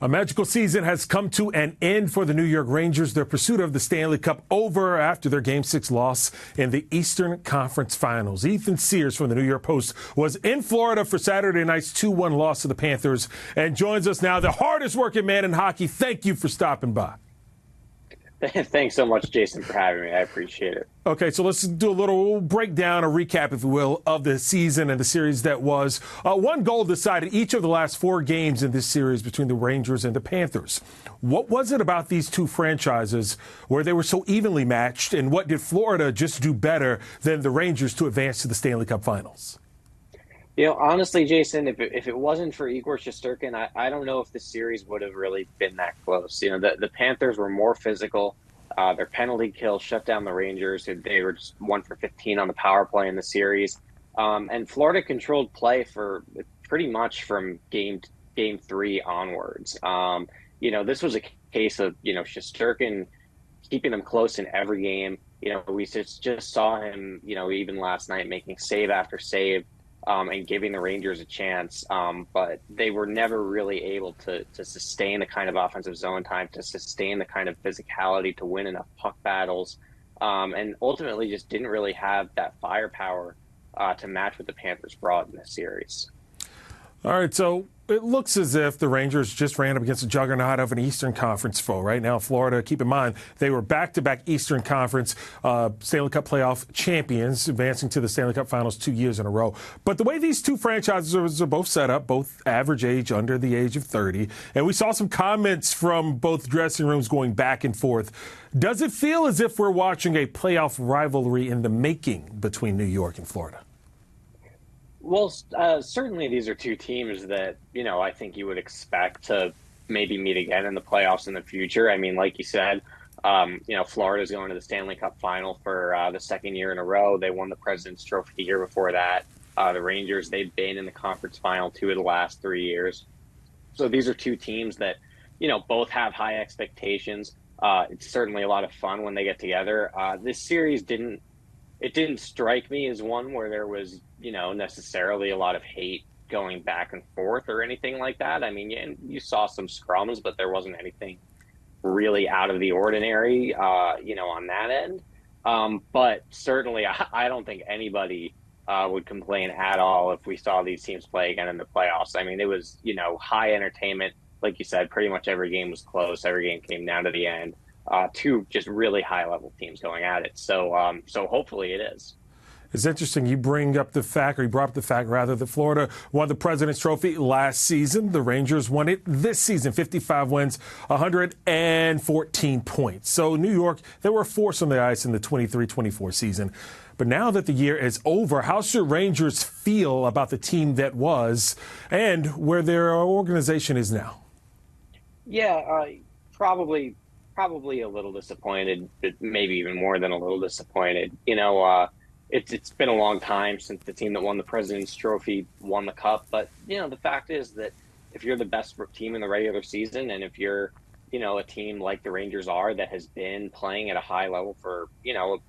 A magical season has come to an end for the New York Rangers. Their pursuit of the Stanley Cup over after their Game 6 loss in the Eastern Conference Finals. Ethan Sears from the New York Post was in Florida for Saturday night's 2-1 loss to the Panthers and joins us now, the hardest working man in hockey. Thank you for stopping by. Thanks so much, Jason, for having me. I appreciate it. Okay, so let's do a little breakdown, a recap, if you will, of the season and the series that was. One goal decided each of the last 4 games in this series between the Rangers and the Panthers. What was it about these two franchises where they were so evenly matched, and what did Florida just do better than the Rangers to advance to the Stanley Cup Finals? You know, honestly, Jason, if it wasn't for Igor Shesterkin, I don't know if the series would have really been that close. You know, the Panthers were more physical. Their penalty kill shut down the Rangers. They were just 1 for 15 on the power play in the series. And Florida controlled play for pretty much from game 3 onwards. You know, this was a case of, Shesterkin keeping them close in every game. You know, we just saw him, even last night making save after save. And giving the Rangers a chance, but they were never really able to sustain the kind of offensive zone time, to sustain the kind of physicality to win enough puck battles, and ultimately just didn't really have that firepower to match what the Panthers brought in this series. All right, so it looks as if the Rangers just ran up against a juggernaut of an Eastern Conference foe. Right now, Florida, keep in mind, they were back-to-back Eastern Conference Stanley Cup playoff champions, advancing to the Stanley Cup Finals 2 years in a row. But the way these two franchises are both set up, both average age, under the age of 30, and we saw some comments from both dressing rooms going back and forth. Does it feel as if we're watching a playoff rivalry in the making between New York and Florida? Well, certainly these are two teams that, I think you would expect to maybe meet again in the playoffs in the future. I mean, like you said, Florida's going to the Stanley Cup Final for the second year in a row. They won the President's Trophy the year before that. The Rangers, they've been in the conference final 2 of the last 3 years. So these are two teams that, both have high expectations. It's certainly a lot of fun when they get together. This series didn't strike me as one where there was, necessarily a lot of hate going back and forth or anything like that. I mean, you saw some scrums, but there wasn't anything really out of the ordinary, on that end. But certainly, I don't think anybody would complain at all if we saw these teams play again in the playoffs. I mean, it was, high entertainment. Like you said, pretty much every game was close. Every game came down to the end. Two just really high-level teams going at it. So hopefully it is. It's interesting you brought up the fact that Florida won the President's Trophy last season. The Rangers won it this season, 55 wins, 114 points. So New York, they were a force on the ice in the 23-24 season. But now that the year is over, how should Rangers feel about the team that was and where their organization is now? Yeah, probably a little disappointed, maybe even more than a little disappointed. It's been a long time since the team that won the President's Trophy won the Cup. But, the fact is that if you're the best team in the regular season, and if you're, a team like the Rangers are that has been playing at a high level for,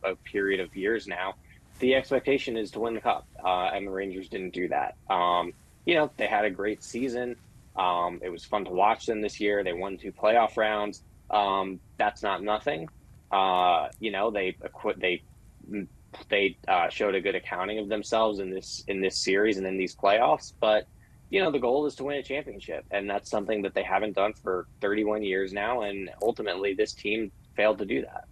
a period of years now, the expectation is to win the Cup. And the Rangers didn't do that. They had a great season. It was fun to watch them this year. They won 2 playoff rounds. That's not nothing. They showed a good accounting of themselves in this series and in these playoffs. But, the goal is to win a championship. And that's something that they haven't done for 31 years now. And ultimately, this team failed to do that.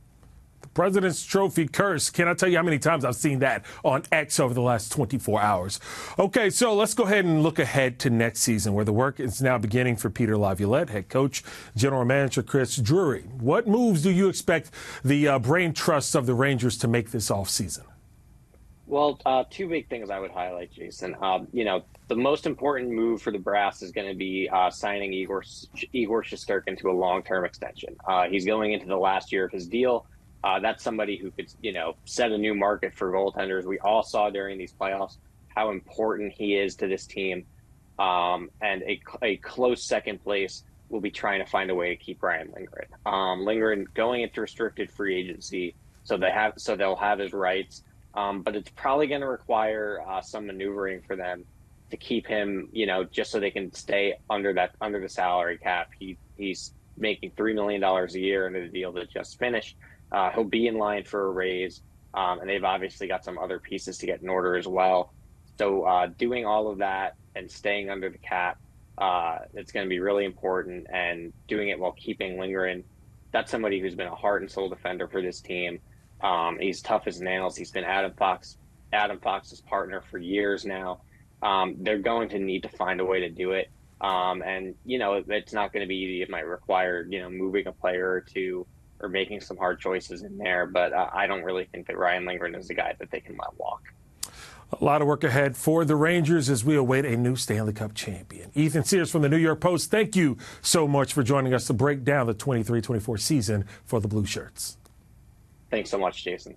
The President's Trophy curse. Can I tell you how many times I've seen that on X over the last 24 hours? Okay, so let's go ahead and look ahead to next season, where the work is now beginning for Peter Laviolette, head coach, general manager Chris Drury. What moves do you expect the brain trusts of the Rangers to make this offseason? Well, 2 big things I would highlight, Jason. The most important move for the Brass is going to be signing Igor Shesterkin to a long-term extension. He's going into the last year of his deal. That's somebody who could, set a new market for goaltenders. We all saw during these playoffs how important he is to this team. And a close second place will be trying to find a way to keep Ryan Lindgren. Lindgren going into restricted free agency, so they'll have his rights. But it's probably going to require some maneuvering for them to keep him, just so they can stay under the salary cap. He's making $3 million a year under the deal that just finished. He'll be in line for a raise, and they've obviously got some other pieces to get in order as well. So doing all of that and staying under the cap, it's going to be really important, and doing it while keeping Lindgren. That's somebody who's been a heart and soul defender for this team. He's tough as nails. He's been Adam Fox's partner for years now. They're going to need to find a way to do it. And, it's not going to be easy. It might require, moving a player or two or making some hard choices in there. But I don't really think that Ryan Lindgren is the guy that they can let walk. A lot of work ahead for the Rangers as we await a new Stanley Cup champion. Ethan Sears from the New York Post, thank you so much for joining us to break down the 23-24 season for the Blue Shirts. Thanks so much, Jason.